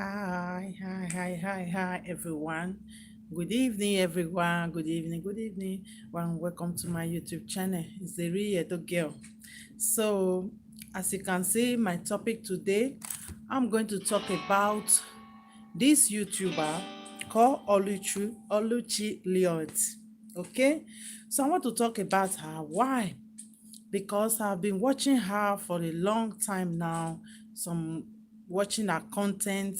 Hi, everyone. Good evening, everyone. Good evening. Welcome to my YouTube channel. It's the real Edo girl. So, as you can see, my topic today, I'm going to talk about this YouTuber called Oluchi Lloyd. Okay, so I want to talk about her. Why? Because I've been watching her for a long time now. Some watching her content,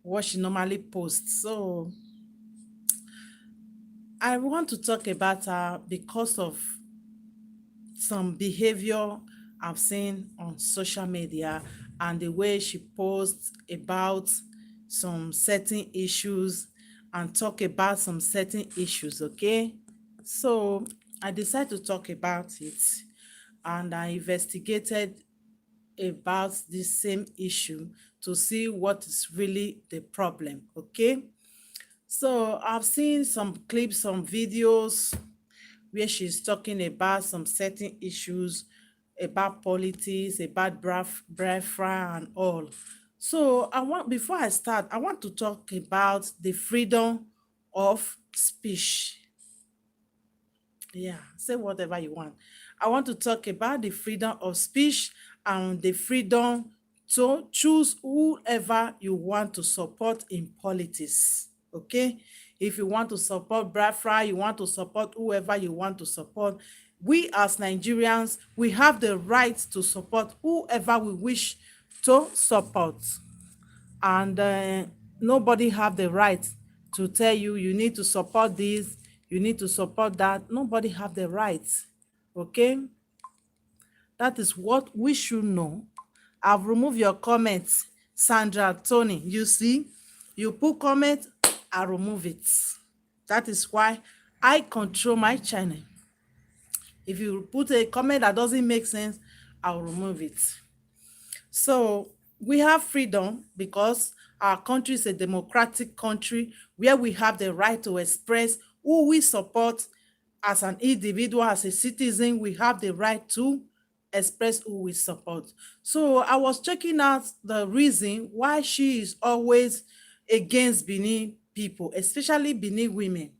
what she normally posts. So I want to talk about her because of some behavior I've seen on social media and the way she posts about some certain issues and talk about some certain issues, okay? So I decided to talk about it and I investigated about this same issue to see what is really the problem, okay? So I've seen some clips, some videos where she's talking about some certain issues, about politics, about Biafra and all. So before I start, I want to talk about the freedom of speech. Yeah, say whatever you want. I want to talk about the freedom of speech and the freedom to choose whoever you want to support in politics. Okay? If you want to support Biafra, you want to support whoever you want to support. We as Nigerians, we have the right to support whoever we wish to support, and nobody have the right to tell you you need to support this, you need to support that. Nobody have the right. Okay, that is what we should know. I've removed your comments, Sandra, Tony. You see, you put comment, I remove it. That is why I control my channel. If you put a comment that doesn't make sense, I'll remove it. So we have freedom because our country is a democratic country where we have the right to express who we support. As an individual, as a citizen, we have the right to express who we support. So I was checking out the reason why she is always against Benin people, especially Benin women,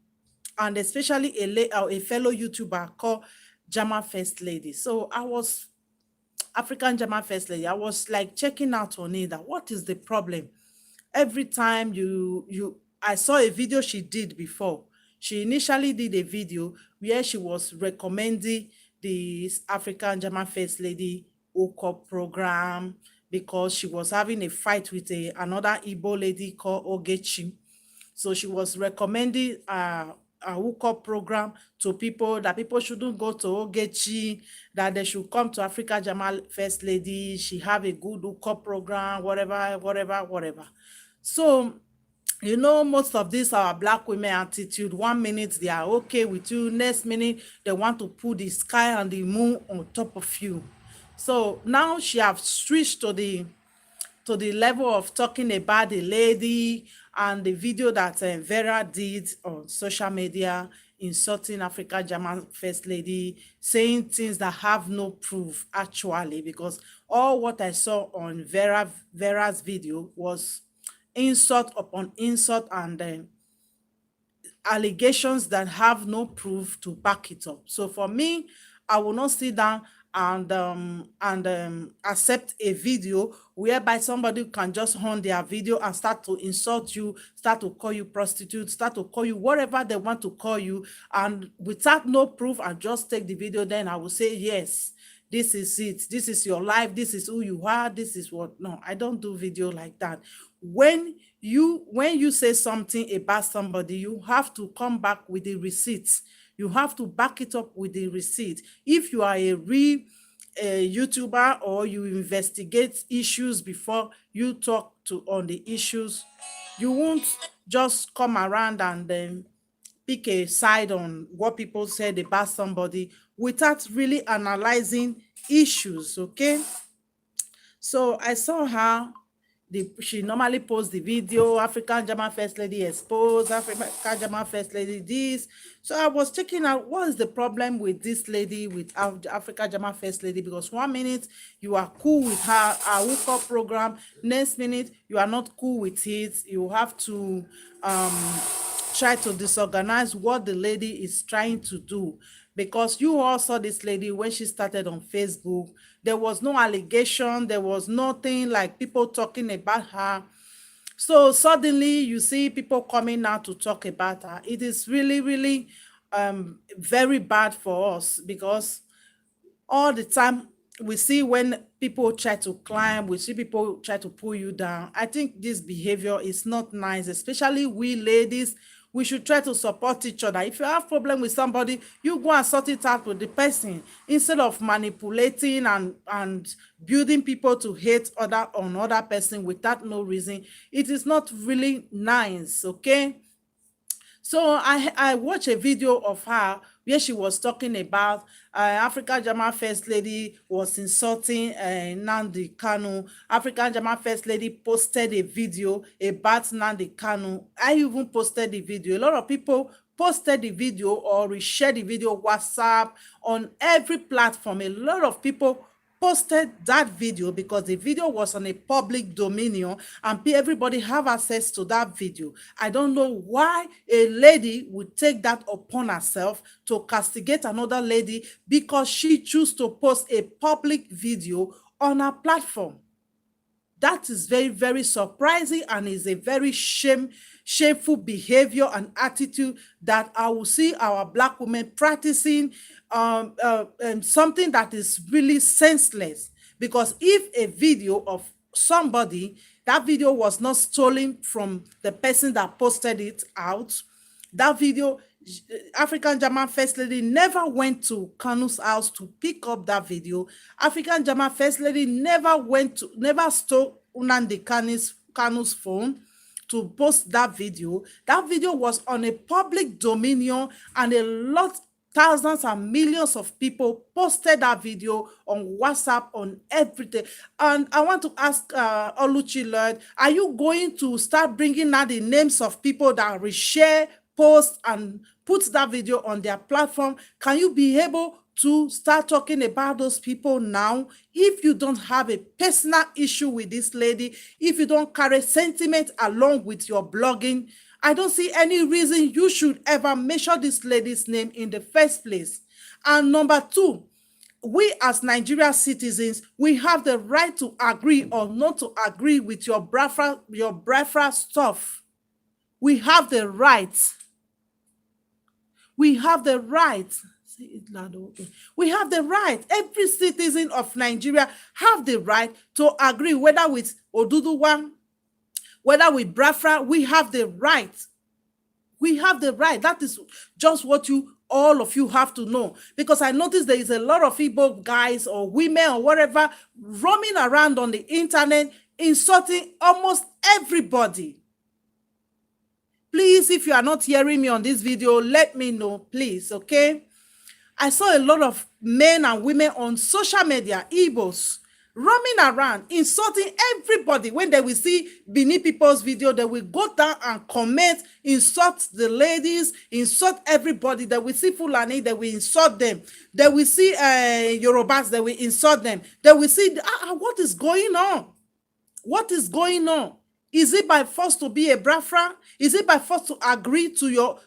and especially a fellow YouTuber called Jama First Lady. So I was African German First Lady. I was like checking out on it, that what is the problem? Every time I saw a video she did before. She initially did a video where she was recommending the African German First Lady hookup program because she was having a fight with another Igbo lady called Ogechi. So she was recommending a hookup program to people, that people shouldn't go to Ogechi, that they should come to Africa Jamal First Lady. She have a good hookup program, whatever. So, most of these are black women attitude. 1 minute they are okay with you, next minute they want to put the sky and the moon on top of you. So now she have switched to the level of talking about the lady and the video that Vera did on social media, insulting Africa German First Lady, saying things that have no proof actually, because all what I saw on Vera's video was insult upon insult and allegations that have no proof to back it up. So for me, I will not sit down and accept a video whereby somebody can just hone their video and start to insult you, start to call you prostitute, start to call you whatever they want to call you, and without no proof, and just take the video. Then I will say, yes, this is it, this is your life, this is who you are, this is what. No, I don't do video like that. When you say something about somebody, you have to come back with the receipts. You have to back it up with the receipt. If you are a real YouTuber, or you investigate issues before you talk to on the issues, you won't just come around and then pick a side on what people said about somebody without really analyzing issues. Okay, so I saw her she normally posts the video, African German First Lady exposed, African German First Lady this. So I was checking out what is the problem with this lady, with African German First Lady, because 1 minute you are cool with her hookup program, next minute you are not cool with it. You have to try to disorganize what the lady is trying to do, because you all saw this lady when she started on Facebook. There was no allegation, there was nothing like people talking about her. So suddenly you see people coming now to talk about her. It is really, really very bad for us, because all the time we see when people try to climb, we see people try to pull you down. I think this behavior is not nice, especially we ladies. We should try to support each other. If you have problem with somebody, you go and sort it out with the person, instead of manipulating and building people to hate other person without no reason. It is not really nice, okay? So I watched a video of her where she was talking about African German First Lady was insulting Nnamdi Kanu. African German First Lady posted a video about Nnamdi Kanu. I even posted the video. A lot of people posted the video or reshared the video, WhatsApp, on every platform. A lot of people posted that video because the video was on a public dominion and everybody have access to that video. I don't know why a lady would take that upon herself to castigate another lady because she choose to post a public video on her platform. That is very, very surprising and is a very shameful behavior and attitude that I will see our Black women practicing, and something that is really senseless. Because if a video of somebody, that video was not stolen from the person that posted it out, that video, African German First Lady never went to Kanu's house to pick up that video. African German First Lady never stole Nnamdi Kanu's phone to post that video. That video was on a public dominion, and a lot, thousands and millions of people posted that video on WhatsApp, on everything. And I want to ask Oluchi Lloyd, are you going to start bringing out the names of people that reshare, post, and put that video on their platform? Can you be able to start talking about those people now? If you don't have a personal issue with this lady, if you don't carry sentiment along with your blogging, I don't see any reason you should ever mention this lady's name in the first place. And number two, we as Nigerian citizens, we have the right to agree or not to agree with your Biafra stuff. We have the right. We have the right. Say it loud, okay. We have the right. Every citizen of Nigeria have the right to agree, whether with Oduduwa, whether with Biafra. We have the right. We have the right. That is just what all of you have to know. Because I noticed there is a lot of Igbo guys or women or whatever roaming around on the internet insulting almost everybody. Please, if you are not hearing me on this video, let me know, please, okay? I saw a lot of men and women on social media, Igbos, roaming around, insulting everybody. When they will see Benin people's video, they will go down and comment, insult the ladies, insult everybody. They will see Fulani, they will insult them. They will see Yorubas, they will insult them. They will see, what is going on? What is going on? Is it by force to be a Biafra? Is it by force to agree to your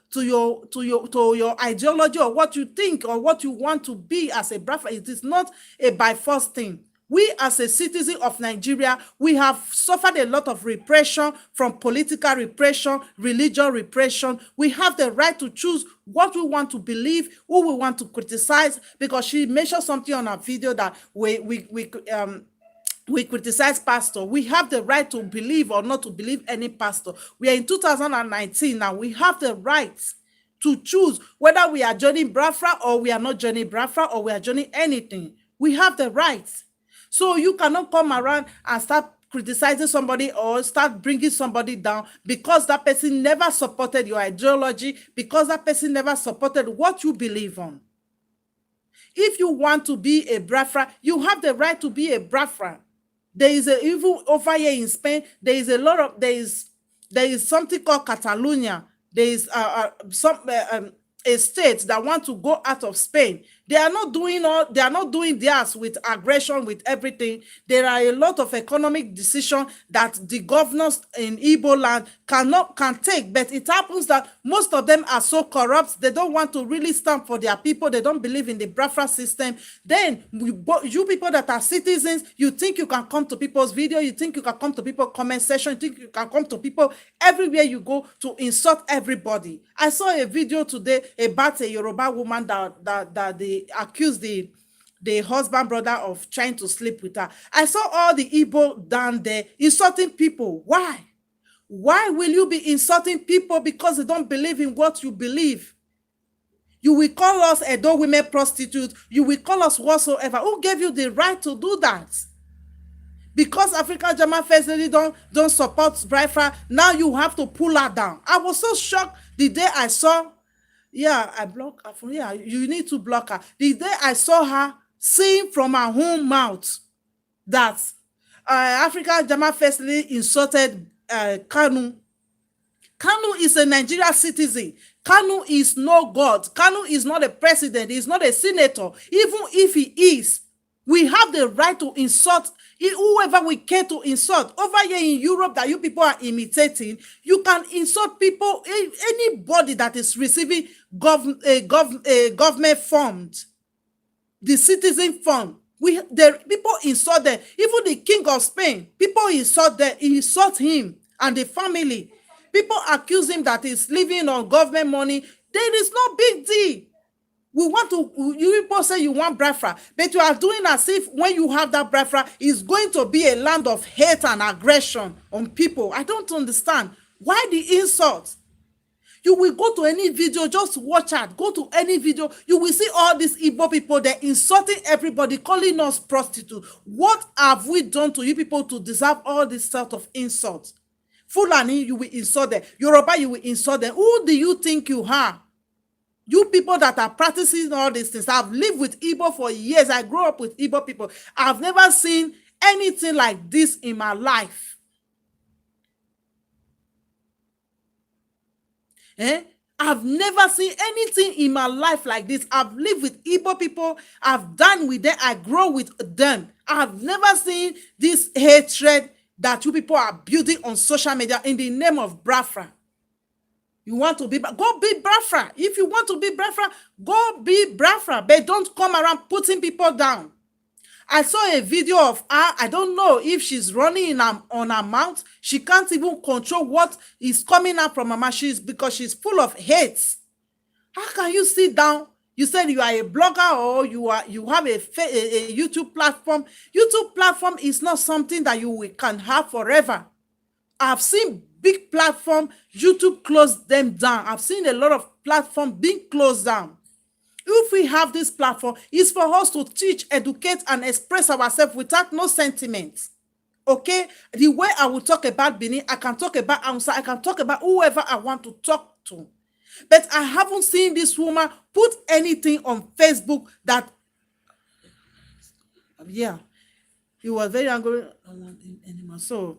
ideology or what you think or what you want to be as a Biafra? It is not a by force thing. We as a citizen of Nigeria, we have suffered a lot of repression, from political repression, religious repression. We have the right to choose what we want to believe, who we want to criticize, because she mentioned something on her video that we criticize pastor. We have the right to believe or not to believe any pastor. We are in 2019 now. We have the right to choose whether we are joining Biafra or we are not joining Biafra or we are joining anything. We have the right. So you cannot come around and start criticizing somebody or start bringing somebody down because that person never supported your ideology, because that person never supported what you believe on. If you want to be a Biafra, you have the right to be a Biafra. There is a, even over here in Spain, there is a lot of, there is something called Catalonia. There is a state that want to go out of Spain. They are not doing theirs with aggression, with everything. There are a lot of economic decisions that the governors in Igbo land can take, but it happens that most of them are so corrupt. They don't want to really stand for their people. They don't believe in the Biafra system. Then you people that are citizens, you think you can come to people's video, you think you can come to people's comment section, you think you can come to people everywhere you go to insult everybody. I saw a video today about a Yoruba woman that they accused the husband brother of trying to sleep with her. I saw all the Igbo down there insulting people. Why? Why will you be insulting people because they don't believe in what you believe? You will call us Edo women prostitutes. You will call us whatsoever. Who gave you the right to do that? Because African German First Lady don't support Biafra, now you have to pull her down. I was so shocked the day I saw, yeah, I block her from, yeah, you need to block her. The day I saw her saying from her own mouth that African German First Lady insulted Kanu. Kanu is a Nigerian citizen. Kanu is no God. Kanu is not a president. He's not a senator. Even if he is, we have the right to insult whoever we care to insult. Over here in Europe that you people are imitating, you can insult people, anybody that is receiving government fund, the citizen fund. The people insult them. Even the king of Spain, people insult them, insult him and the family. People accuse him that he's living on government money. There is no big deal. We want to, you people say you want Biafra, but you are doing as if when you have that Biafra, it's going to be a land of hate and aggression on people. I don't understand. Why the insult? You will go to any video, just watch it. Go to any video, you will see all these Igbo people, they're insulting everybody, calling us prostitutes. What have we done to you people to deserve all this sort of insults? Fulani, you will insult them. Yoruba, you will insult them. Who do you think you are? You people that are practicing all these things. I've lived with Igbo for years. I grew up with Igbo people. I've never seen anything like this in my life. I've never seen anything in my life like this. I've lived with Igbo people. I've done with them. I grow with them. I've never seen this hatred that you people are building on social media in the name of Biafra. You want to be, go be Biafra. If you want to be Biafra, go be Biafra. But don't come around putting people down. I saw a video of her. I don't know if she's running on her mouth. She can't even control what is coming out from her mouth. Because she's full of hate. How can you sit down? You said you are a blogger or you have a YouTube platform. YouTube platform is not something that you can have forever. I've seen big platform, YouTube closed them down. I've seen a lot of platforms being closed down. If we have this platform, it's for us to teach, educate, and express ourselves without no sentiments. Okay? The way I will talk about Benin, I can talk about Ansa, I can talk about whoever I want to talk to. But I haven't seen this woman put anything on Facebook that, yeah, he was very angry. So,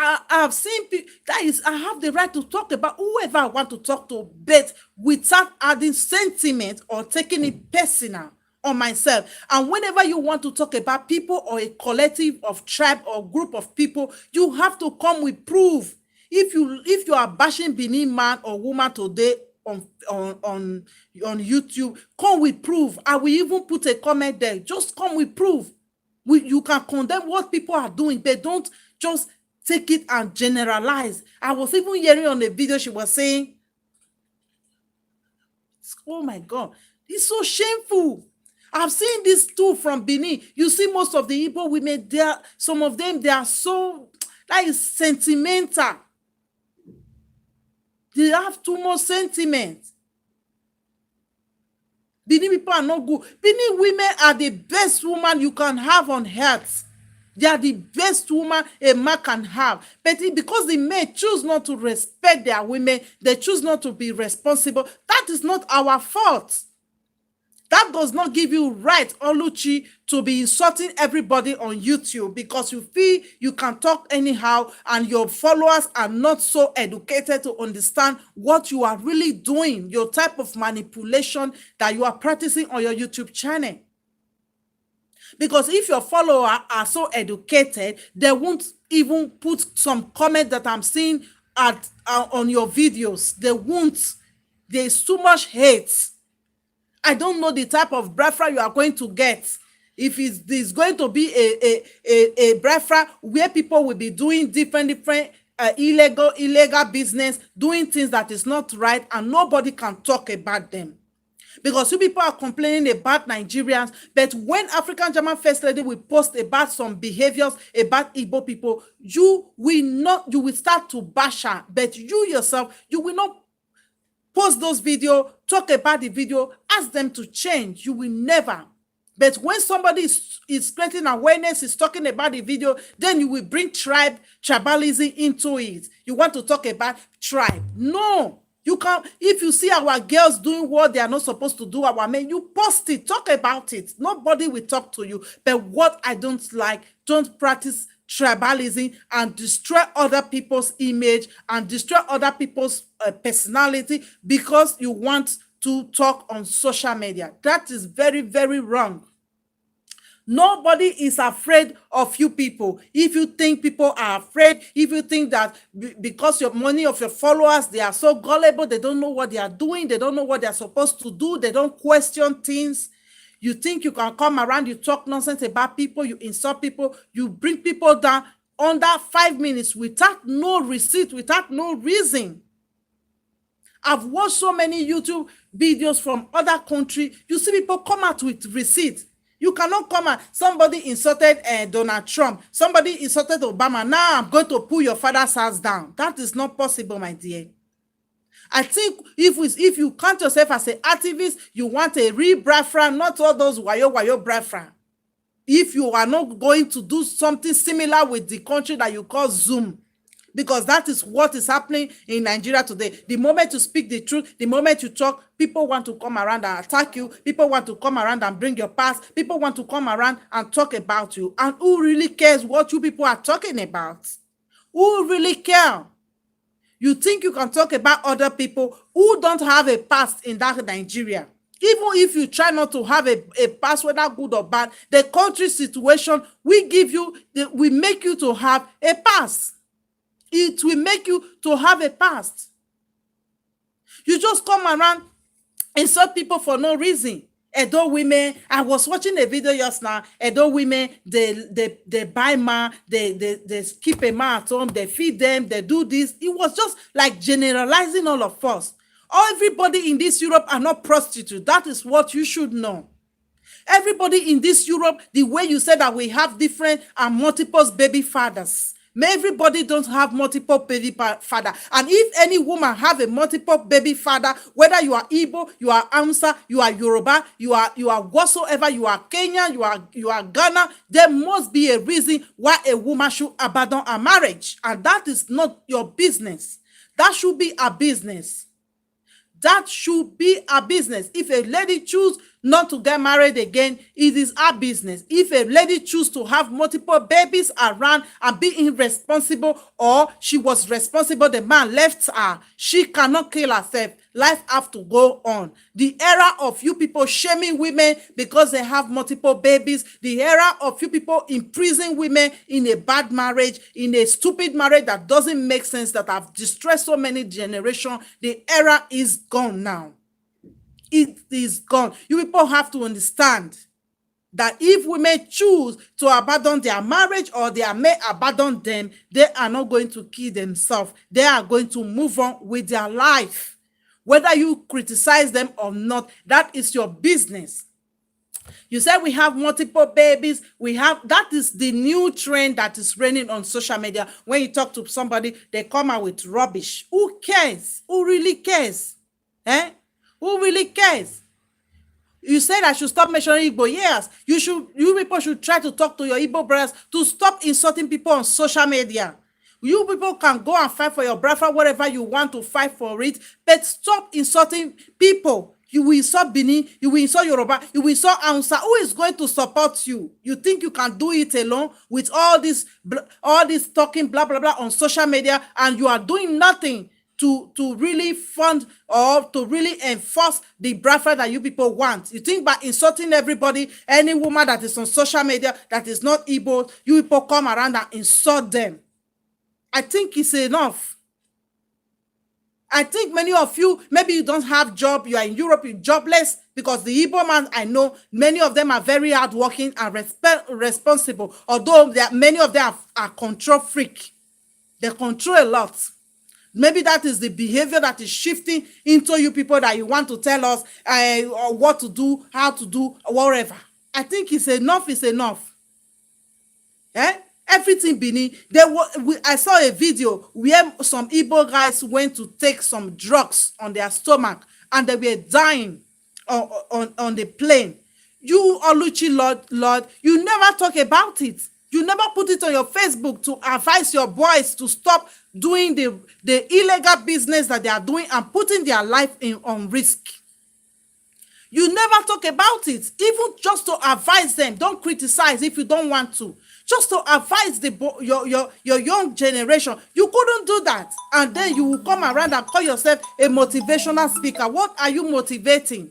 I've seen people, that is, I have the right to talk about whoever I want to talk to, but without adding sentiment or taking it personal on myself. And whenever you want to talk about people or a collective of tribe or group of people, you have to come with proof. If you are bashing Benin man or woman today on YouTube, come with proof. I will even put a comment there. Just come with proof. You can condemn what people are doing, but don't just take it and generalize. I was even hearing on the video, she was saying, oh my God, it's so shameful. I've seen this too from Benin. You see most of the Igbo women, some of them, they are so, that is sentimental. They have too much sentiment. Benin people are not good. Benin women are the best woman you can have on earth. They are the best woman a man can have. But because the men choose not to respect their women, they choose not to be responsible, that is not our fault. That does not give you right, Oluchi, to be insulting everybody on YouTube because you feel you can talk anyhow and your followers are not so educated to understand what you are really doing, your type of manipulation that you are practicing on your YouTube channel. Because if your followers are so educated, they won't even put some comment that I'm seeing on your videos. They won't. There's too much hate. I don't know the type of breakfast you are going to get. If it's going to be a breakfast where people will be doing different illegal business, doing things that is not right, and nobody can talk about them. Because you people are complaining about Nigerians, but when African German First Lady will post about some behaviors about Igbo people, you will start to bash her, but you yourself, you will not post those videos, talk about the video, ask them to change. You will never. But when somebody is creating awareness, is talking about the video, then you will bring tribalism into it. You want to talk about tribe. No. You can't. If you see our girls doing what they are not supposed to do, our men, you post it, talk about it. Nobody will talk to you. But what I don't like, don't practice tribalism and destroy other people's image and destroy other people's personality because you want to talk on social media. That is very, very wrong. Nobody is afraid of you people. If you think people are afraid, if you think that because your money of your followers, they are so gullible, they don't know what they are doing, they don't know what they are supposed to do, they don't question things, you think you can come around, you talk nonsense about people, you insult people, you bring people down under 5 minutes without no receipt, without no reason. I've watched so many YouTube videos from other countries. You see people come out with receipts. You cannot come out. Somebody insulted Donald Trump. Somebody insulted Obama. Now I'm going to pull your father's house down. That is not possible, my dear. I think if you count yourself as an activist, you want a real Biafra, not all those wayo Biafra. If you are not going to do something similar with the country that you call Zoom, because that is what is happening in Nigeria today. The moment you speak the truth, the moment you talk, people want to come around and attack you. People want to come around and bring your past. People want to come around and talk about you. And who really cares what you people are talking about? Who really care? You think you can talk about other people who don't have a past in that Nigeria? Even if you try not to have a past, whether good or bad, the country situation we make you to have a past. It will make you to have a past. You just come around, insult people for no reason. Edo women, I was watching a video just now. Edo women, they buy man, they keep a man at home, they feed them, they do this. It was just like generalizing all of us. Everybody in this Europe are not prostitutes. That is what you should know. Everybody in this Europe, the way you said that we have different and multiple baby fathers. Everybody don't have multiple baby father. And if any woman have a multiple baby father, whether you are Igbo, you are Amsa, you are Yoruba, you are whatsoever, you are Kenya, you are Ghana, there must be a reason why a woman should abandon a marriage. And that is not your business. That should be a business. That should be a business. If a lady choose not to get married again, it is her business. If a lady choose to have multiple babies around and be irresponsible, or she was responsible, the man left her, she cannot kill herself. Life have to go on. The era of you people shaming women because they have multiple babies, the era of you people imprisoning women in a bad marriage, in a stupid marriage that doesn't make sense, that have destroyed so many generations, the era is gone now. It is gone. You people have to understand that if women choose to abandon their marriage or they may abandon them, they are not going to kill themselves. They are going to move on with their life. Whether you criticize them or not, that is your business. You said we have multiple babies. That is the new trend that is reigning on social media. When you talk to somebody, they come out with rubbish. Who cares? Who really cares? Who really cares? You said I should stop mentioning Igbo. Yes, you people should try to talk to your Igbo brothers to stop insulting people on social media. You people can go and fight for your brother, whatever you want to fight for it, but stop insulting people. You will insult Benin, you will insult Yoruba, you will insult Hausa. Who is going to support you? You think you can do it alone with all this talking blah blah blah on social media, and you are doing nothing to really fund or to really enforce the bradford that you people want. You think by insulting everybody, any woman that is on social media that is not Igbo, you people come around and insult them. I think it's enough. I think many of you, maybe you don't have job, you are in Europe, you're jobless, because the Igbo man, I know, many of them are very hardworking and responsible, although many of them are control freak. They control a lot. Maybe that is the behavior that is shifting into you people, that you want to tell us what to do, how to do, whatever. I think it's enough is enough. Everything Benin. I saw a video where some Igbo guys went to take some drugs on their stomach and they were dying on the plane. You, Oluchi Lloyd, you never talk about it. You never put it on your Facebook to advise your boys to stop doing the illegal business that they are doing and putting their life on risk. You never talk about it, even just to advise them. Don't criticize if you don't want to. Just to advise your young generation. You couldn't do that. And then you will come around and call yourself a motivational speaker. What are you motivating?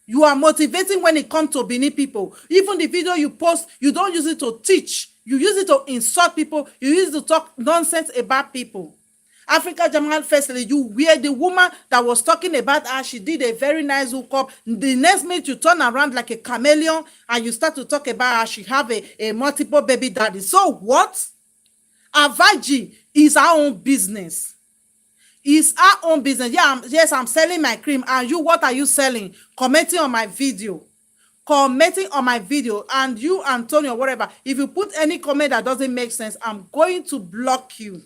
You are motivating when it comes to Benin people. Even the video you post, you don't use it to teach. You use it to insult people. You use it to talk nonsense about people. Africa Jamal First Lady, you were the woman that was talking about her. She did a very nice hookup. The next minute you turn around like a chameleon and you start to talk about her. She have a multiple baby daddy. So what? Avaji is our own business. It's our own business. Yeah, yes, I'm selling my cream. And you, what are you selling? Commenting on my video. Commenting on my video. And you, Antonio, whatever. If you put any comment that doesn't make sense, I'm going to block you.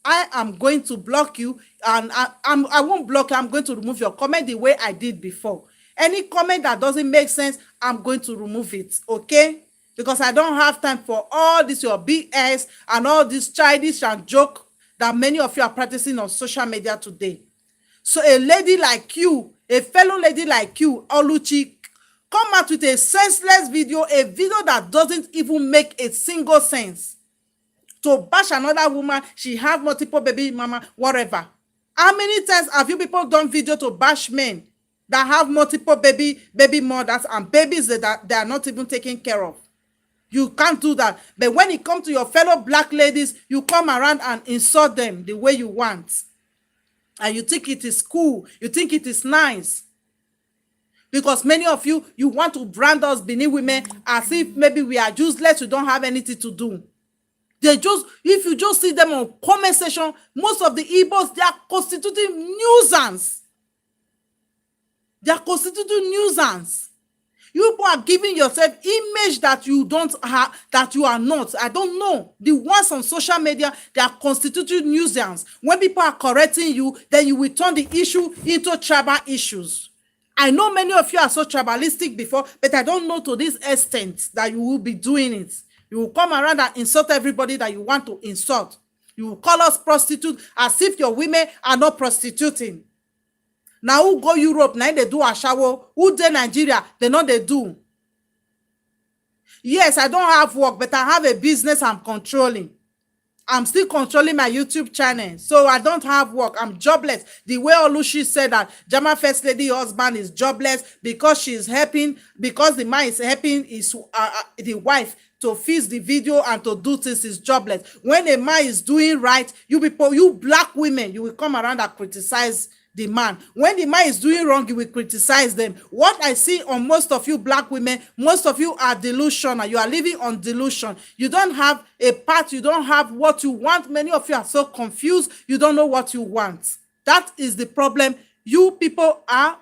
I am going to block you, and I won't block you. I'm going to remove your comment the way I did before. Any comment that doesn't make sense, I'm going to remove it, okay? Because I don't have time for all this your BS and all this childish and joke that many of you are practicing on social media today. So a lady like you, a fellow lady like you, Oluchi, come out with a senseless video, a video that doesn't even make a single sense. To bash another woman, she have multiple baby mama, whatever. How many times have you people done video to bash men that have multiple baby mothers and babies that they are not even taking care of? You can't do that. But when it comes to your fellow black ladies, you come around and insult them the way you want. And you think it is cool. You think it is nice. Because many of you, you want to brand us Benin women as if maybe we are useless, we don't have anything to do. If you just see them on comment section, most of the Igbos, they are constituting nuisance. They are constituting nuisance. You people are giving yourself image that you don't have, that you are not. I don't know. The ones on social media, they are constituting nuisance. When people are correcting you, then you will turn the issue into tribal issues. I know many of you are so tribalistic before, but I don't know to this extent that you will be doing it. You will come around and insult everybody that you want to insult. You will call us prostitutes as if your women are not prostituting. Now who go Europe, now they do ashawo. Who dey Nigeria, they know they do. Yes, I don't have work, but I have a business I'm controlling. I'm still controlling my YouTube channel. So I don't have work. I'm jobless. The way Oluchi said that Jama First Lady husband is jobless because she's helping, because the man is helping is the wife to fix the video and to do things is jobless. When a man is doing right, you people, you black women, you will come around and criticize the man. When the man is doing wrong, you will criticize them. What I see on most of you black women, most of you are delusional. You are living on delusion. You don't have a path. You don't have what you want. Many of you are so confused. You don't know what you want. That is the problem you people are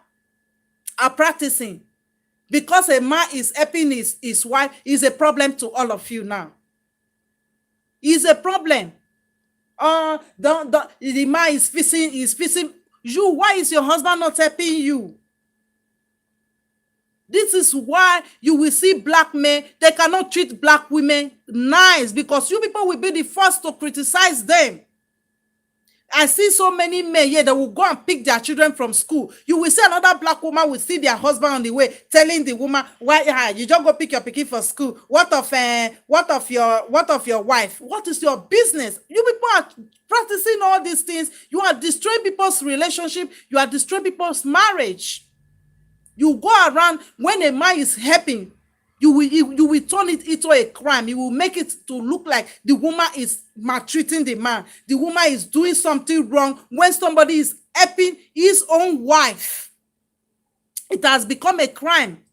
practicing. Because a man is helping his wife is a problem to all of you now. Is a problem. The man is fixing you. Why is your husband not helping you? This is why you will see black men, they cannot treat black women nice, because you people will be the first to criticize them. I see so many men here that will go and pick their children from school. You will see another black woman will see their husband on the way, telling the woman, "Why you just go pick your pikin for school? What of your wife? What is your business?" You people are practicing all these things. You are destroying people's relationship. You are destroying people's marriage. You go around when a man is helping, you will turn it into a crime. You will make it to look like the woman is maltreating the man. The woman is doing something wrong when somebody is helping his own wife. It has become a crime.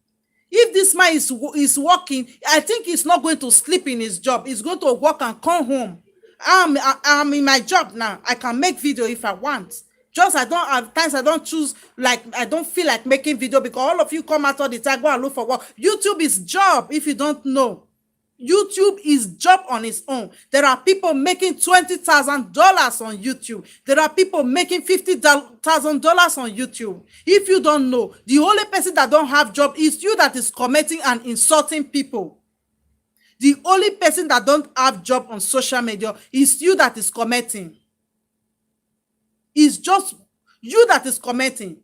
If this man is working, I think he's not going to sleep in his job. He's going to work and come home. I'm in my job now. I can make video if I want. Just I don't at times I don't choose, like I don't feel like making video because all of you come out all the time, go and look for work. YouTube is job. If you don't know, YouTube is job on its own. There are people making $20,000 on YouTube. There are people making $50,000 on YouTube. If you don't know, the only person that don't have job is you that is commenting and insulting people. The only person that don't have job on social media is you that is commenting. It's just you that is commenting.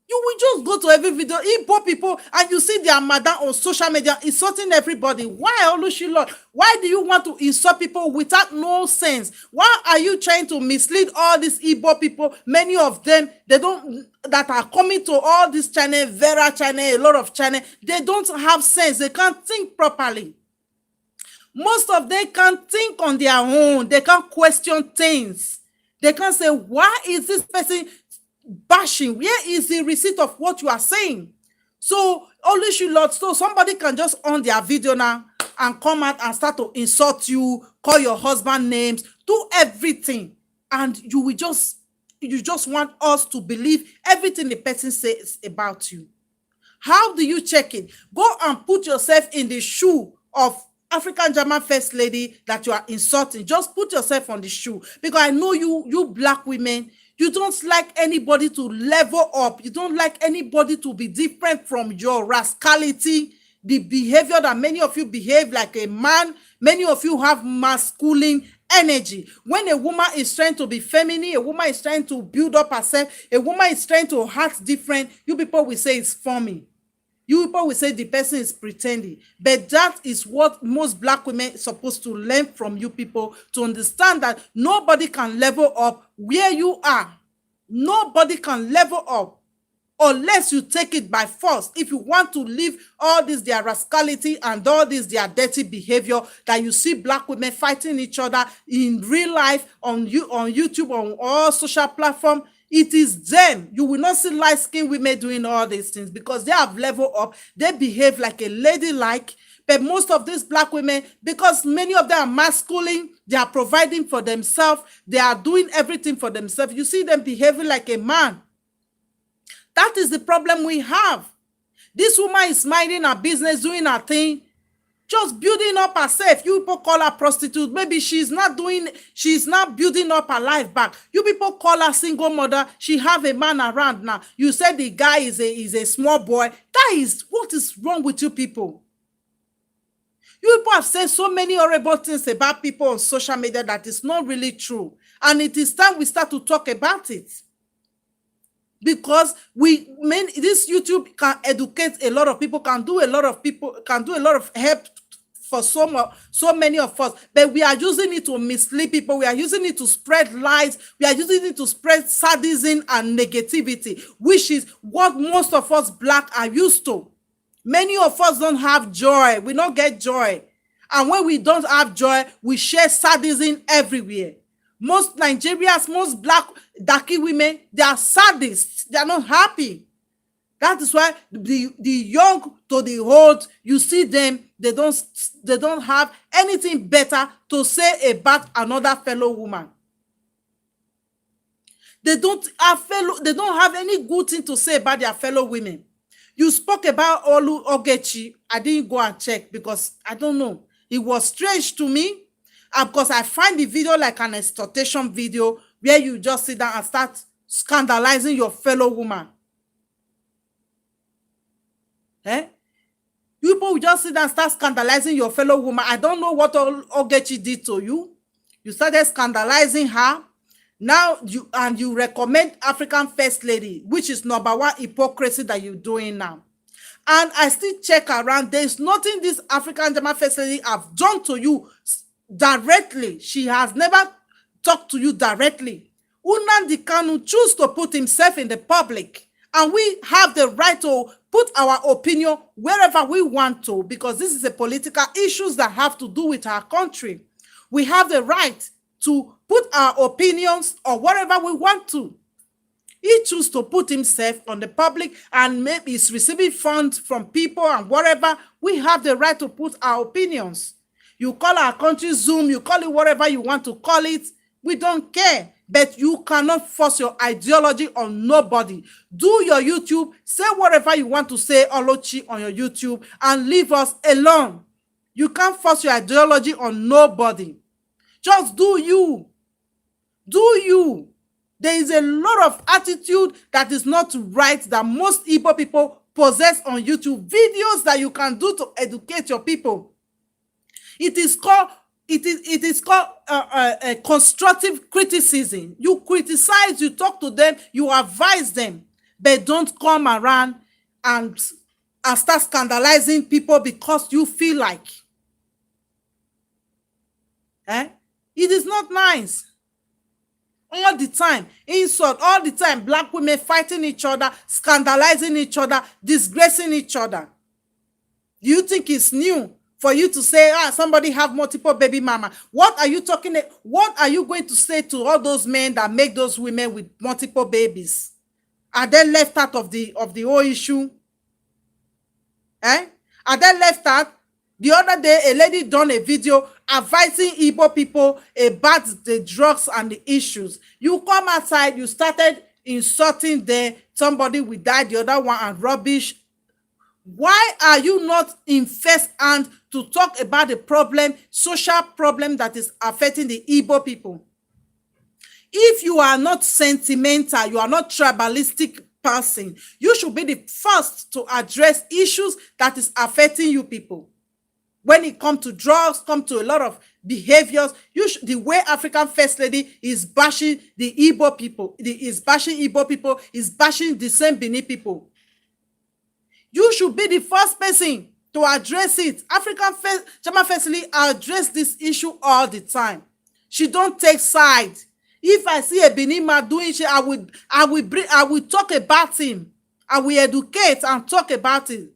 You will just go to every video, import people, and you see their madam on social media insulting everybody. Why, Oluchi Lloyd? Why do you want to insult people without no sense? Why are you trying to mislead all these Igbo people? Many of them, that are coming to all this channel, Vera channel, a lot of channel, they don't have sense. They can't think properly. Most of them can't think on their own. They can't question things. They can say, why is this person bashing? Where is the receipt of what you are saying? So, Oluchi Lloyd, so somebody can just on their video now and come out and start to insult you, call your husband names, do everything. And you just want us to believe everything the person says about you. How do you check it? Go and put yourself in the shoe of African German first lady that you are insulting. Just put yourself on the shoe, because I know you black women, you don't like anybody to level up. You don't like anybody to be different from your rascality, the behavior that many of you behave like a man. Many of you have masculine energy. When a woman is trying to be feminine, a woman is trying to build up herself, a woman is trying to act different, you people will say it's funny. You people will say the person is pretending. But that is what most black women are supposed to learn from you people, to understand that nobody can level up where you are. Nobody can level up unless you take it by force. If you want to leave all this their rascality and all this their dirty behavior that you see black women fighting each other in real life on YouTube, on all social platforms, it is them. You will not see light-skinned women doing all these things because they have leveled up. They behave like a ladylike. But most of these black women, because many of them are masculine, they are providing for themselves. They are doing everything for themselves. You see them behaving like a man. That is the problem we have. This woman is minding her business, doing her thing, just building up herself. You people call her prostitute. Maybe she's not building up her life back. You people call her single mother. She have a man around now. You said the guy is a small boy. That is what is wrong with you people. You people have said so many horrible things about people on social media that is not really true. And it is time we start to talk about it. Because this YouTube can educate a lot of people, can do a lot of help for so many of us, but we are using it to mislead people. We are using it to spread lies. We are using it to spread sadism and negativity, which is what most of us black are used to. Many of us don't have joy. We don't get joy. And when we don't have joy, we share sadism everywhere. Most Nigerians, most black darky women, they are sadists. They are not happy. That is why the young to the old, you see them, they don't have anything better to say about another fellow woman. They don't have any good thing to say about their fellow women. You spoke about Olu Ogechi. I didn't go and check because I don't know. It was strange to me because I find the video like an extortion video where you just sit down and start scandalizing your fellow woman. You people will just sit down and start scandalizing your fellow woman. I don't know what Ogechi did to you. You started scandalizing her. Now you recommend African First Lady, which is number one hypocrisy that you're doing now. And I still check around. There's nothing this African German First Lady have done to you directly. She has never talked to you directly. Nnamdi Kanu choose to put himself in the public, and we have the right to put our opinion wherever we want to, because this is a political issues that have to do with our country. We have the right to put our opinions or whatever we want to. He choose to put himself on the public, and maybe he's receiving funds from people and whatever. We have the right to put our opinions. You call our country Zoom, you call it whatever you want to call it. We don't care. But you cannot force your ideology on nobody. Do your YouTube, say whatever you want to say, Oluchi, on your YouTube, and leave us alone. You can't force your ideology on nobody. Just do you. Do you. There is a lot of attitude that is not right that most Igbo people possess on YouTube. Videos that you can do to educate your people. It is called constructive criticism. You criticize, you talk to them, you advise them, but don't come around and start scandalizing people because you feel like. It is not nice. All the time, insult, all the time, black women fighting each other, scandalizing each other, disgracing each other. Do you think it's new for you to say, somebody have multiple baby mama? What are you talking? What are you going to say to all those men that make those women with multiple babies? Are they left out of the whole issue? Are they left out? The other day, a lady done a video advising Igbo people about the drugs and the issues. You come outside, you started insulting them. Somebody will die, the other one, and rubbish. Why are you not in first hand to talk about the problem, social problem that is affecting the Igbo people? If you are not sentimental, you are not tribalistic person, you should be the first to address issues that is affecting you people. When it comes to drugs, come to a lot of behaviors, the way African First Lady is bashing the Igbo people, is bashing the same Benin people. You should be the first person to address it. German First Lady address this issue all the time. She don't take sides. If I see a Benin man doing shit, I will talk about him. I will educate and talk about it.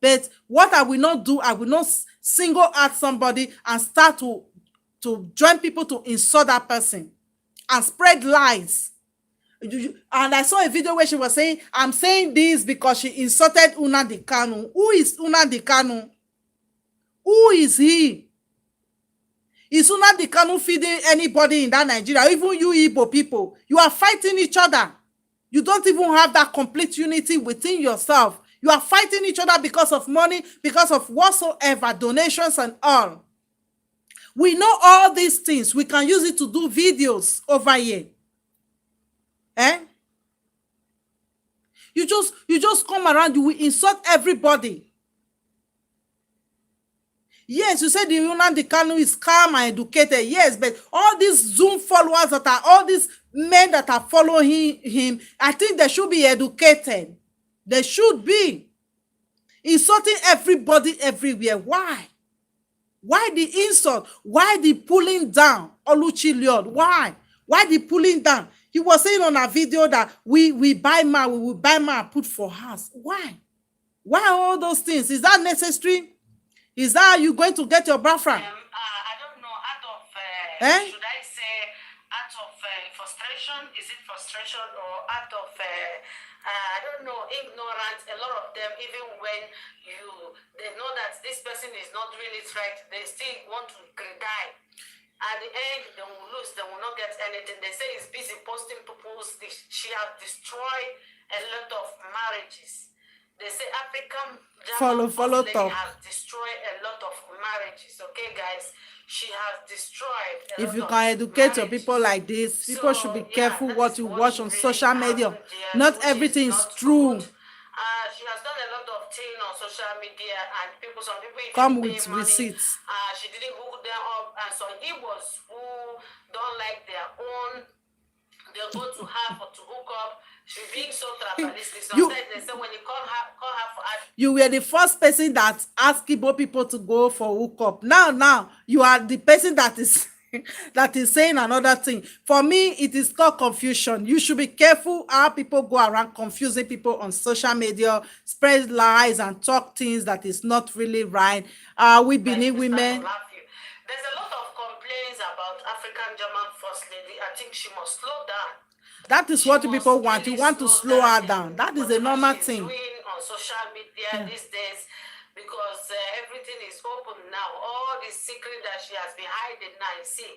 But what I will not do, I will not single out somebody and start to join people to insult that person and spread lies. And I saw a video where she was saying, I'm saying this because she insulted Nnamdi Kanu. Who is Nnamdi Kanu? Who is he? Is Nnamdi Kanu feeding anybody in that Nigeria? Even you Igbo people, you are fighting each other. You don't even have that complete unity within yourself. You are fighting each other because of money, because of whatsoever, donations and all. We know all these things. We can use it to do videos over here. You just come around, you will insult everybody. Yes, you said the Nnamdi Kanu is calm and educated. Yes, but all these Zoom followers that are, all these men that are following him, I think they should be educated. They should be. Insulting everybody everywhere. Why? Why the insult? Why the pulling down? Oluchi Lloyd. Why? Why the pulling down? He was saying on a video that we buy man, we will buy man and put for house. Why? Why all those things? Is that necessary? Is that how you going to get your boyfriend? I don't know. Out of should I say out of frustration? Is it frustration or out of I don't know, ignorance? A lot of them, even when they know that this person is not really right, they still want to die. At the end, they will lose. They will not get anything. They say he's busy posting to post. She has destroyed a lot of marriages. They say African follow talk. Has destroyed a lot of marriages. Okay, guys, she has destroyed a if lot you of can educate marriages. Your people like this, people should be careful what you watch on social media. Not everything is true. She has done a lot of things on social media, and some people come with receipts. She didn't hook them up, and some Igbos who don't like their own She's being so tribalistic. You- Sometimes they say when you call her for ad, You were the first person that asked Igbo people to go for hookup. Now, you are the person that is that is saying another thing. For me, it is called confusion. You should be careful how people go around confusing people on social media, spread lies and talk things that is not really right. We Benin we start to women. laugh you. There's a lot of complaints about African German First Lady. I think she must slow down. That is what people want. You want to slow her down. That is a normal thing. Doing on social media these days, because everything is open now. All the secret that she has been hiding now, you see,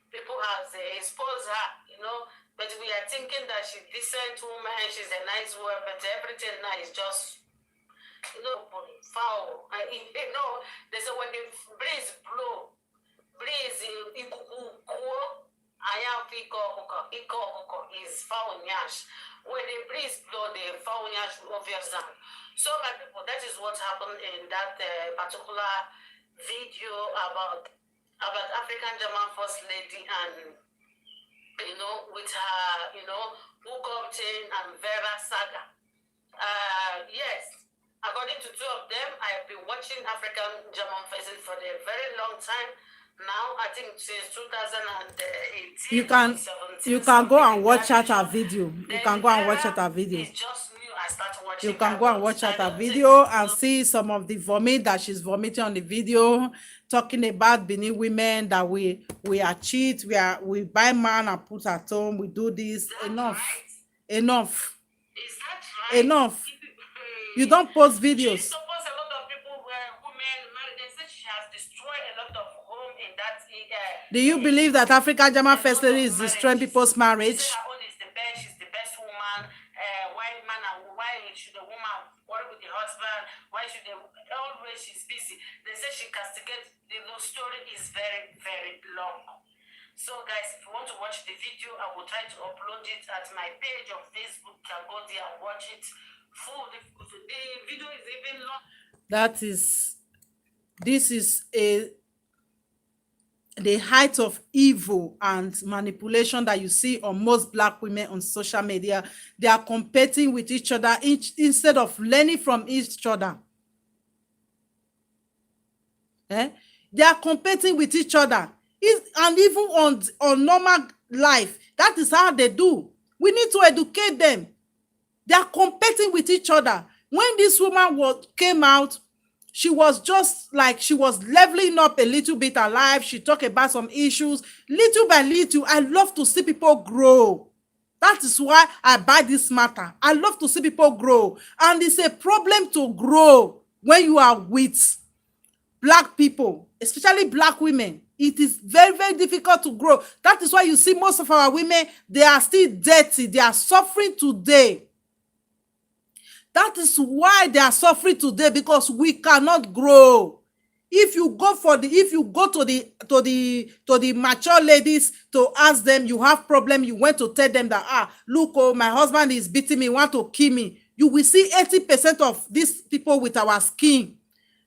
people have exposed her, you know. But we are thinking that she's a decent woman, she's a nice woman, but everything now is just, you know, foul. You know, they say when the breeze blow, breeze is foul nyash. When the breeze blow, the foul nyash obvious sound. So my people, that is what happened in that particular video about African German First Lady and, you know, with her, you know, hookup thing and Vera saga. Yes, according to two of them, I've been watching African German faces for a very long time. Now, I think since 2018. You can go and watch out her video. You can go and watch out her video. It's just new. I started watching. You can go and watch out her video and see some of the vomit that she's vomiting on the video, talking about Benin women that we are cheat, we buy man and put at home, we do this. Enough. Right? Enough. Is that right? Enough. You don't post She videos. supposed a lot of people were women married. They said she has destroyed a lot of home in that. Do you believe that African German First Lady is destroying people's marriage? She said her own is the best. She's the best woman. Why should a woman work with the husband? Why should they always she's busy? They say she castigates. The story is very, very long. So guys, if you want to watch the video, I will try to upload it at my page on Facebook. You can go there and watch it full. The video is even long. This is the height of evil and manipulation that you see on most Black women on social media. They are competing with each other instead of learning from each other. They are competing with each other. And even on normal life, that is how they do. We need to educate them. They are competing with each other. When this woman came out, she was just like, she was leveling up a little bit her life. She talked about some issues. Little by little, I love to see people grow. That is why I buy this matter. I love to see people grow. And it's a problem to grow when you are with Black people, especially Black women. It is very, very difficult to grow. That is why you see most of our women, they are still dirty. They are suffering today. That is why they are suffering today, because we cannot grow. If you go to the mature ladies to ask them, you have problem, you went to tell them that, look, oh, my husband is beating me, want to kill me. You will see 80% of these people with our skin,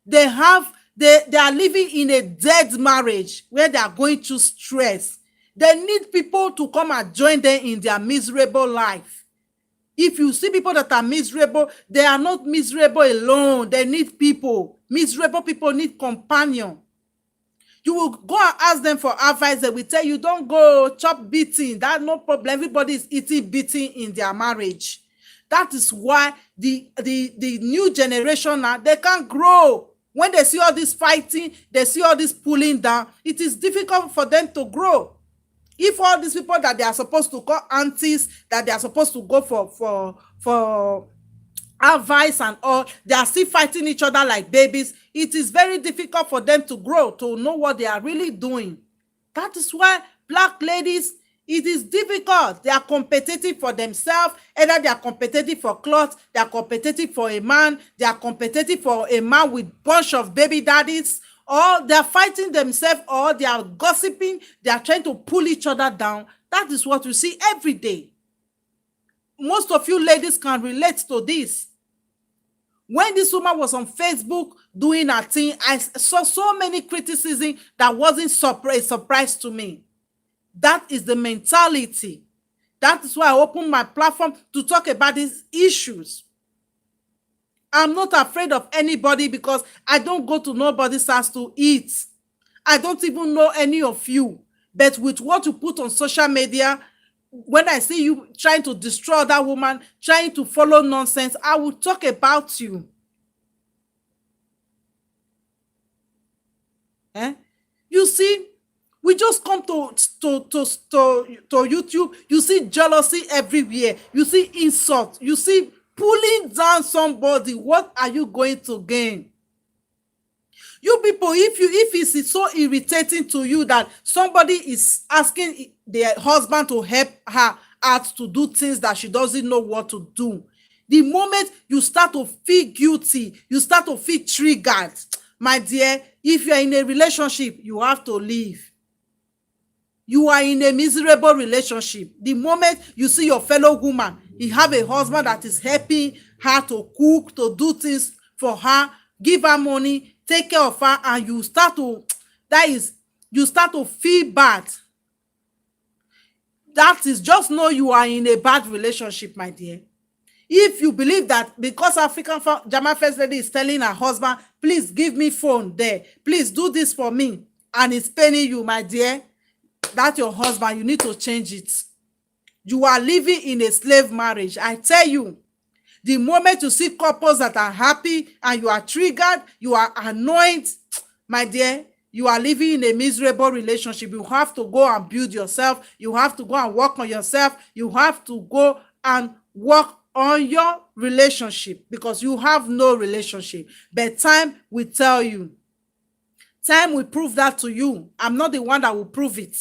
they are living in a dead marriage where they are going through stress. They need people to come and join them in their miserable life. If you see people that are miserable, they are not miserable alone. They need people. Miserable people need companion. You will go and ask them for advice. They will tell you, don't go chop beating. That's no problem. Everybody is eating beating in their marriage. That is why the new generation now, they can't grow. When they see all this fighting, they see all this pulling down, it is difficult for them to grow. If all these people that they are supposed to call aunties, that they are supposed to go for advice and all, they are still fighting each other like babies, it is very difficult for them to grow, to know what they are really doing. That is why Black ladies, it is difficult. They are competitive for themselves. Either they are competitive for clothes, they are competitive for a man, they are competitive for a man with bunch of baby daddies, or they are fighting themselves, or they are gossiping, they are trying to pull each other down. That is what we see every day. Most of you ladies can relate to this. When this woman was on Facebook doing her thing, I saw so many criticism that wasn't a surprise to me. That is the mentality. That is why I open my platform to talk about these issues. I'm not afraid of anybody because I don't go to nobody's house to eat. I don't even know any of you. But with what you put on social media, when I see you trying to destroy that woman, trying to follow nonsense, I will talk about you. Eh? You see, we just come to YouTube. You see jealousy everywhere. You see insult. You see pulling down somebody. What are you going to gain? You people, if it's so irritating to you that somebody is asking their husband to help her out to do things that she doesn't know what to do, the moment you start to feel guilty, you start to feel triggered, my dear, if you are in a relationship, you have to leave. You are in a miserable relationship. The moment you see your fellow woman, you have a husband that is helping her to cook, to do things for her, give her money, take care of her, and you start to, you start to feel bad. That is, just know you are in a bad relationship, my dear. If you believe that because African German First Lady is telling her husband, please give me phone there, please do this for me, and it's paining you, my dear, that's your husband, you need to change it. You are living in a slave marriage. I tell you, the moment you see couples that are happy and you are triggered, you are annoyed, my dear, you are living in a miserable relationship. You have to go and build yourself. You have to go and work on yourself. You have to go and work on your relationship because you have no relationship. But time will tell you. Time will prove that to you. I'm not the one that will prove it.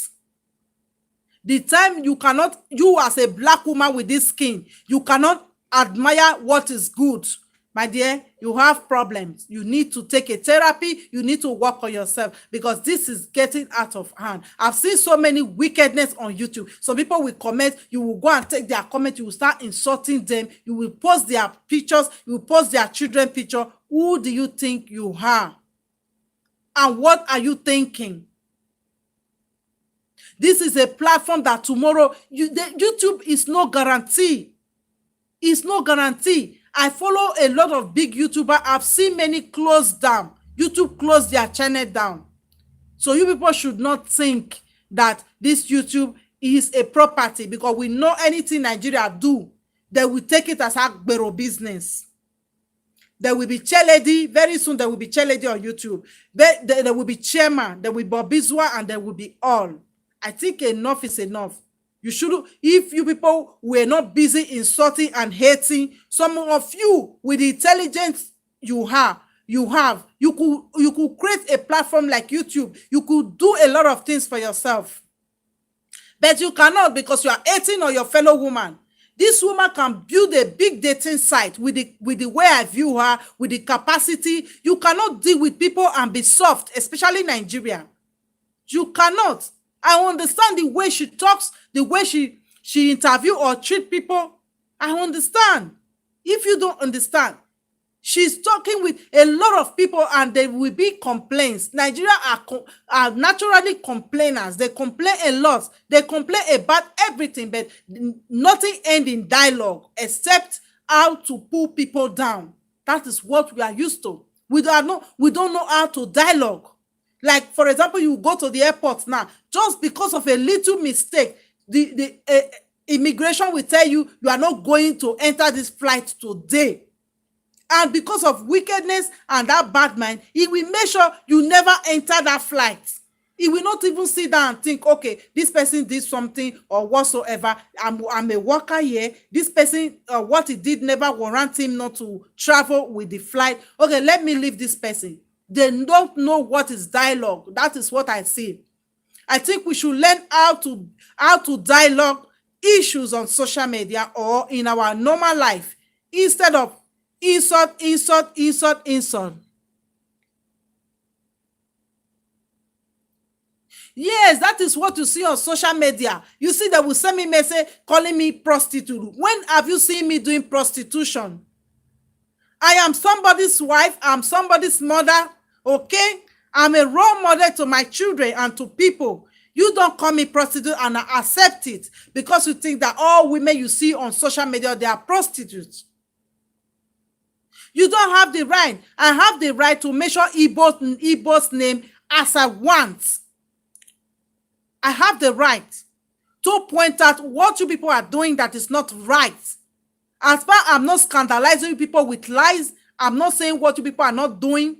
The time you cannot, you as a black woman with this skin, you cannot admire what is good. My dear, you have problems. You need to take a therapy. You need to work on yourself because this is getting out of hand. I've seen so many wickedness on YouTube. Some people will comment. You will go and take their comment. You will start insulting them. You will post their pictures. You will post their children picture. Who do you think you are? And what are you thinking? This is a platform that tomorrow, YouTube is no guarantee. It's no guarantee. I follow a lot of big YouTubers. I've seen many close down. YouTube closed their channel down. So you people should not think that this YouTube is a property because we know anything Nigeria do, they will take it as agbero business. There will be Cheledi. Very soon there will be Cheledi on YouTube. There will be Chairman, there will be Bobizwa, and there will be all. I think enough is enough. You should, if you people were not busy insulting and hating, some of you with the intelligence you could create a platform like YouTube. You could do a lot of things for yourself. But you cannot because you are hating on your fellow woman. This woman can build a big dating site with the way I view her, with the capacity. You cannot deal with people and be soft, especially Nigeria. You cannot. I understand the way she talks, the way she interview or treat people. I understand. If you don't understand, she's talking with a lot of people and there will be complaints. Nigeria are naturally complainers. They complain a lot. They complain about everything, but nothing ends in dialogue except how to pull people down. That is what we are used to. We don't know how to dialogue. Like, for example, you go to the airport now, just because of a little mistake, the immigration will tell you, you are not going to enter this flight today. And because of wickedness and that bad mind, he will make sure you never enter that flight. He will not even sit down and think, okay, this person did something or whatsoever. I'm a worker here. This person, what he did never warrant him not to travel with the flight. Okay, let me leave this person. They don't know what is dialogue. That is what I see. I think we should learn how to dialogue issues on social media or in our normal life instead of insult. Yes, that is what you see on social media. You see, they will send me message calling me prostitute. When have you seen me doing prostitution? I am somebody's wife. I'm somebody's mother. Okay? I'm a role model to my children and to people. You don't call me prostitute and I accept it because you think that all women you see on social media, they are prostitutes. You don't have the right. I have the right to mention Igbo's name as I want. I have the right to point out what you people are doing that is not right. As far as I'm not scandalizing you people with lies, I'm not saying what you people are not doing.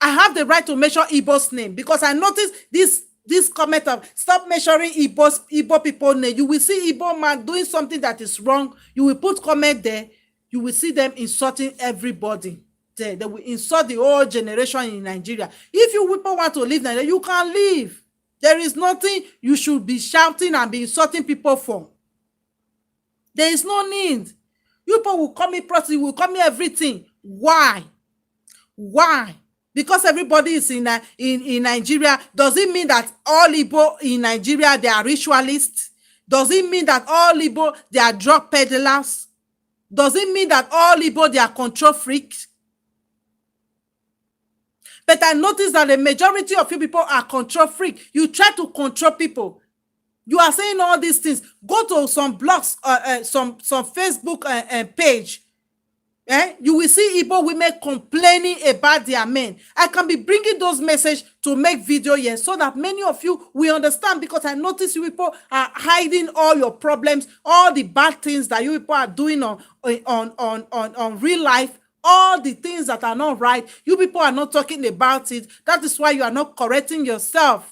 I have the right to mention Igbo's name because I noticed this comment of stop mentioning Igbo people's name. You will see Igbo man doing something that is wrong. You will put comment there. You will see them insulting everybody. They will insult the whole generation in Nigeria. If you people want to leave Nigeria, you can leave. There is nothing you should be shouting and be insulting people for. There is no need. You people will call me prostitute, will call me everything. Why? Why? Because everybody is in Nigeria, does it mean that all Igbo in Nigeria, they are ritualists? Does it mean that all Igbo, they are drug peddlers? Does it mean that all Igbo, they are control freaks? But I noticed that the majority of you people are control freak. You try to control people. You are saying all these things. Go to some blogs, some Facebook page. You will see Igbo women complaining about their men. I can be bringing those messages to make video here so that many of you will understand, because I notice you people are hiding all your problems, all the bad things that you people are doing on real life, all the things that are not right. You people are not talking about it. That is why you are not correcting yourself.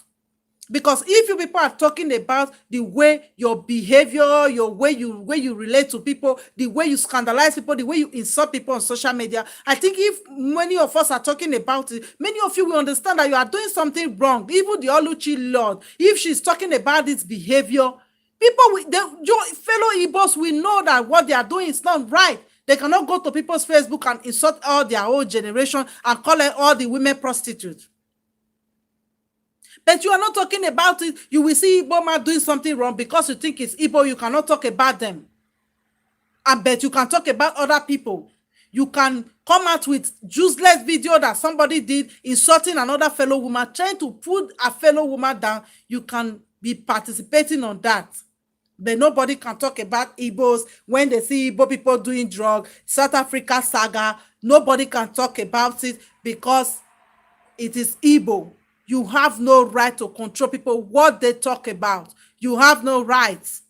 Because if you people are talking about the way your behavior, your way you relate to people, the way you scandalize people, the way you insult people on social media, I think if many of us are talking about it, many of you will understand that you are doing something wrong. Even the Oluchi Lloyd, if she's talking about this behavior, people, your fellow Igbos will know that what they are doing is not right. They cannot go to people's Facebook and insult all their old generation and call all the women prostitutes. But you are not talking about it. You will see Igbo man doing something wrong because you think it's Igbo. You cannot talk about them. I bet you can talk about other people. You can come out with useless video that somebody did insulting another fellow woman, trying to put a fellow woman down. You can be participating on that. But nobody can talk about Igbos when they see Igbo people doing drugs, South Africa saga. Nobody can talk about it because it is Igbo. You have no right to control people, what they talk about. You have no rights.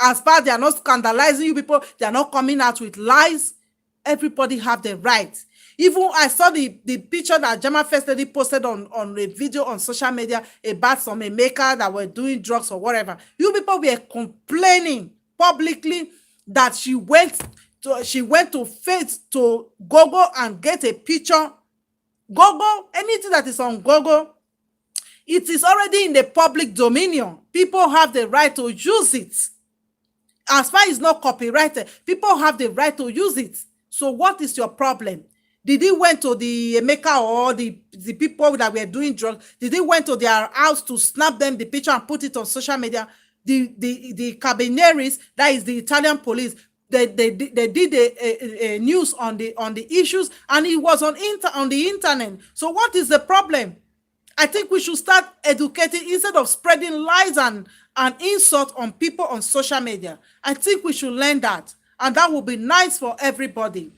As far as they are not scandalizing you people, they are not coming out with lies, everybody have the right. Even I saw the picture that Jama First Lady posted on a video on social media about some maker that were doing drugs or whatever. You people were complaining publicly that she went to face to Google and get a picture. Google, anything that is on Google, it is already in the public dominion. People have the right to use it. As far as it's not copyrighted, people have the right to use it. So what is your problem? Did he went to the maker or the people that were doing drugs? Did he went to their house to snap them the picture and put it on social media? The Carabinieri, that is the Italian police, they did a news on the issues, and it was on the internet. So what is the problem? I think we should start educating instead of spreading lies and insult on people on social media. I think we should learn that, and that will be nice for everybody,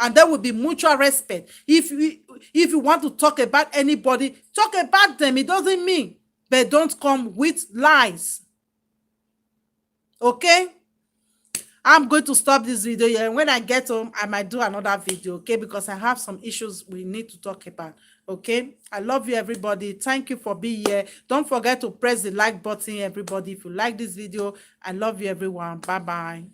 and there will be mutual respect. If you want to talk about anybody, talk about them. It doesn't mean, but don't come with lies. Okay? I'm going to stop this video here, and when I get home, I might do another video, okay? Because I have some issues we need to talk about, okay? I love you, everybody. Thank you for being here. Don't forget to press the like button, everybody, if you like this video. I love you, everyone. Bye-bye.